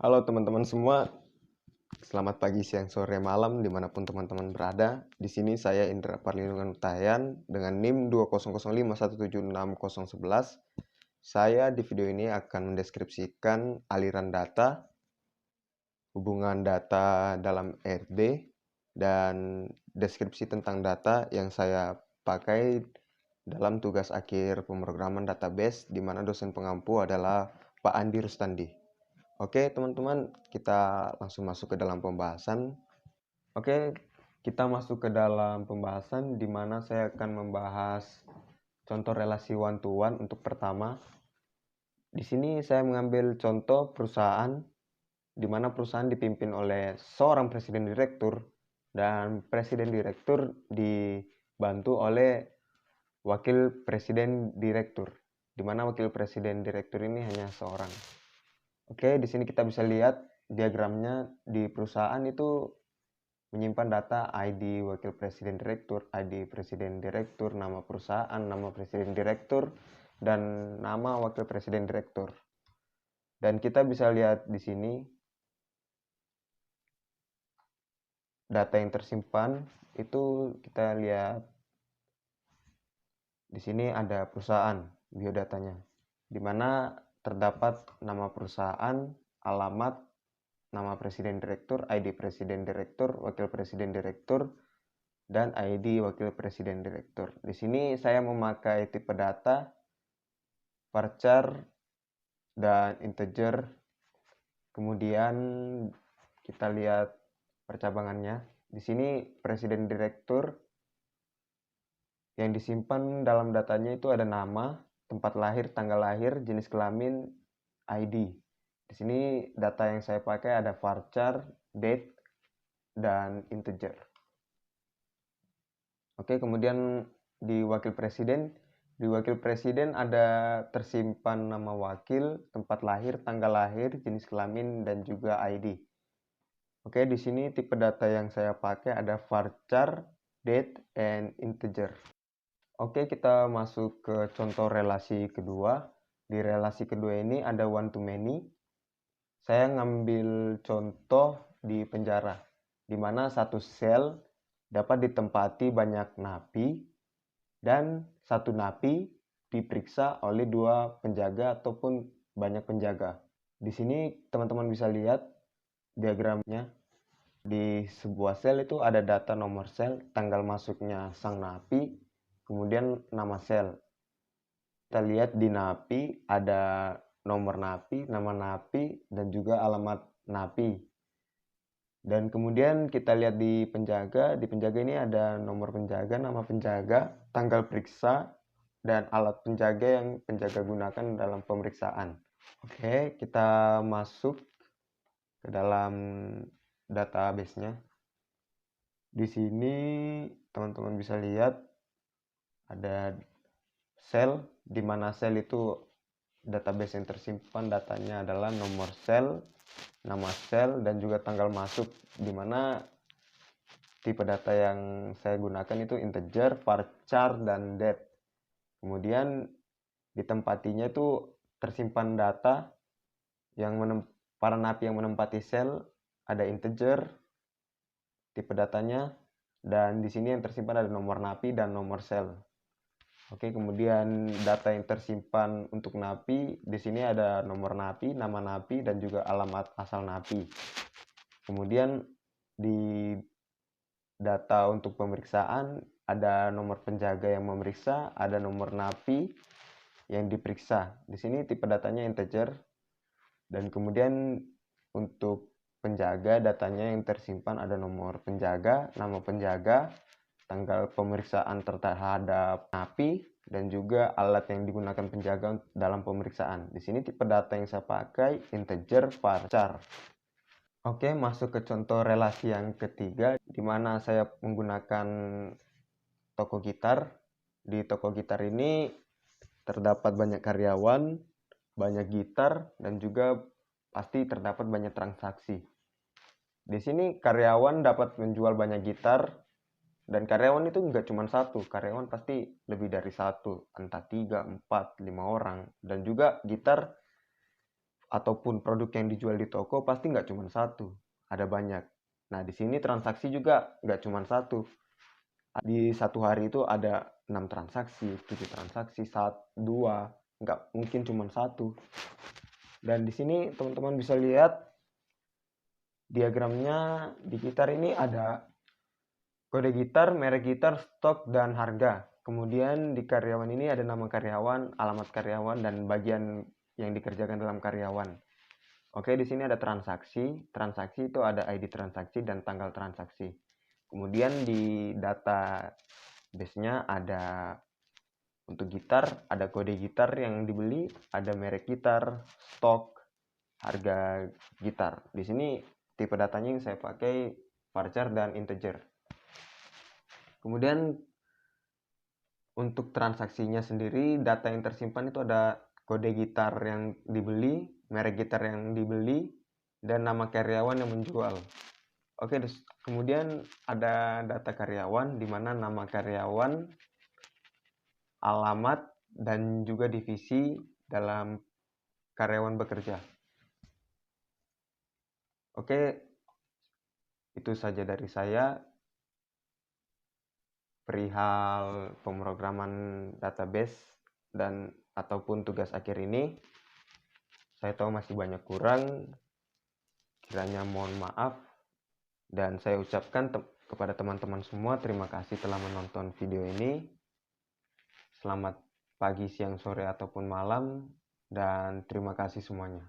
Halo teman-teman semua, selamat pagi, siang, sore, malam, dimanapun teman-teman berada. Di sini saya Indra Parlindungan Utayan dengan NIM 2005176011. Saya di video ini akan mendeskripsikan aliran data, hubungan data dalam RD, dan deskripsi tentang data yang saya pakai dalam tugas akhir pemrograman database, di mana dosen pengampu adalah Pak Andi Rustandi. Oke teman-teman, kita langsung masuk ke dalam pembahasan. Oke, kita masuk ke dalam pembahasan di mana saya akan membahas contoh relasi one to one untuk pertama. Di sini saya mengambil contoh perusahaan di mana perusahaan dipimpin oleh seorang presiden direktur dan presiden direktur dibantu oleh wakil presiden direktur, di mana wakil presiden direktur ini hanya seorang. Oke, di sini kita bisa lihat diagramnya. Di perusahaan itu menyimpan data ID wakil presiden direktur, ID presiden direktur, nama perusahaan, nama presiden direktur, dan nama wakil presiden direktur. Dan kita bisa lihat di sini data yang tersimpan itu kita lihat di sini ada perusahaan biodatanya, di mana terdapat nama perusahaan, alamat, nama presiden direktur, ID presiden direktur, wakil presiden direktur, dan ID wakil presiden direktur. Di sini saya memakai tipe data varchar dan integer. Kemudian kita lihat percabangannya. Di sini presiden direktur yang disimpan dalam datanya itu ada nama, tempat lahir, tanggal lahir, jenis kelamin, ID. Di sini data yang saya pakai ada varchar, date, dan integer. Oke, kemudian di wakil presiden ada tersimpan nama wakil, tempat lahir, tanggal lahir, jenis kelamin, dan juga ID. Oke, di sini tipe data yang saya pakai ada varchar, date, and integer. Oke, kita masuk ke contoh relasi kedua. Di relasi kedua ini ada one to many. Saya ngambil contoh di penjara, di mana satu sel dapat ditempati banyak napi, dan satu napi diperiksa oleh dua penjaga ataupun banyak penjaga. Di sini teman-teman bisa lihat diagramnya. Di sebuah sel itu ada data nomor sel, tanggal masuknya sang napi, kemudian nama sel. Kita lihat di napi ada nomor napi, nama napi, dan juga alamat napi. Dan kemudian kita lihat di penjaga ini ada nomor penjaga, nama penjaga, tanggal periksa, dan alat penjaga yang penjaga gunakan dalam pemeriksaan. Oke, kita masuk ke dalam database-nya. Di sini teman-teman bisa lihat ada sel, di mana sel itu database yang tersimpan datanya adalah nomor sel, nama sel, dan juga tanggal masuk, di mana tipe data yang saya gunakan itu integer, varchar, dan date. Kemudian ditempatinya itu tersimpan data yang para napi yang menempati sel ada integer tipe datanya, dan di sini yang tersimpan ada nomor napi dan nomor sel. Oke, kemudian data yang tersimpan untuk napi, di sini ada nomor napi, nama napi, dan juga alamat asal napi. Kemudian di data untuk pemeriksaan ada nomor penjaga yang memeriksa, ada nomor napi yang diperiksa. Di sini tipe datanya integer, dan kemudian untuk penjaga datanya yang tersimpan ada nomor penjaga, nama penjaga, tanggal pemeriksaan terhadap napi, dan juga alat yang digunakan penjaga dalam pemeriksaan. Di sini tipe data yang saya pakai integer, varchar. Oke, masuk ke contoh relasi yang ketiga, di mana saya menggunakan toko gitar. Di toko gitar ini terdapat banyak karyawan, banyak gitar, dan juga pasti terdapat banyak transaksi. Di sini karyawan dapat menjual banyak gitar, dan karyawan itu nggak cuma satu, karyawan pasti lebih dari satu, entah 3, 4, 5 orang. Dan juga gitar ataupun produk yang dijual di toko pasti nggak cuma satu, ada banyak. Nah, di sini transaksi juga nggak cuma satu. Di satu hari itu ada 6 transaksi, 7 transaksi, 2, nggak mungkin cuma satu. Dan di sini teman-teman bisa lihat diagramnya di gitar ini ada kode gitar, merek gitar, stok, dan harga. Kemudian di karyawan ini ada nama karyawan, alamat karyawan, dan bagian yang dikerjakan dalam karyawan. Oke, di sini ada transaksi. Transaksi itu ada ID transaksi dan tanggal transaksi. Kemudian di data base-nya ada untuk gitar, ada kode gitar yang dibeli, ada merek gitar, stok, harga gitar. Di sini tipe datanya yang saya pakai varchar dan integer. Kemudian untuk transaksinya sendiri, data yang tersimpan itu ada kode gitar yang dibeli, merek gitar yang dibeli, dan nama karyawan yang menjual. Oke, kemudian ada data karyawan di mana nama karyawan, alamat, dan juga divisi dalam karyawan bekerja. Oke, itu saja dari saya perihal pemrograman database dan ataupun tugas akhir ini. Saya tahu masih banyak kurang, kiranya mohon maaf. Dan saya ucapkan kepada teman-teman semua, terima kasih telah menonton video ini. Selamat pagi, siang, sore, ataupun malam, dan terima kasih semuanya.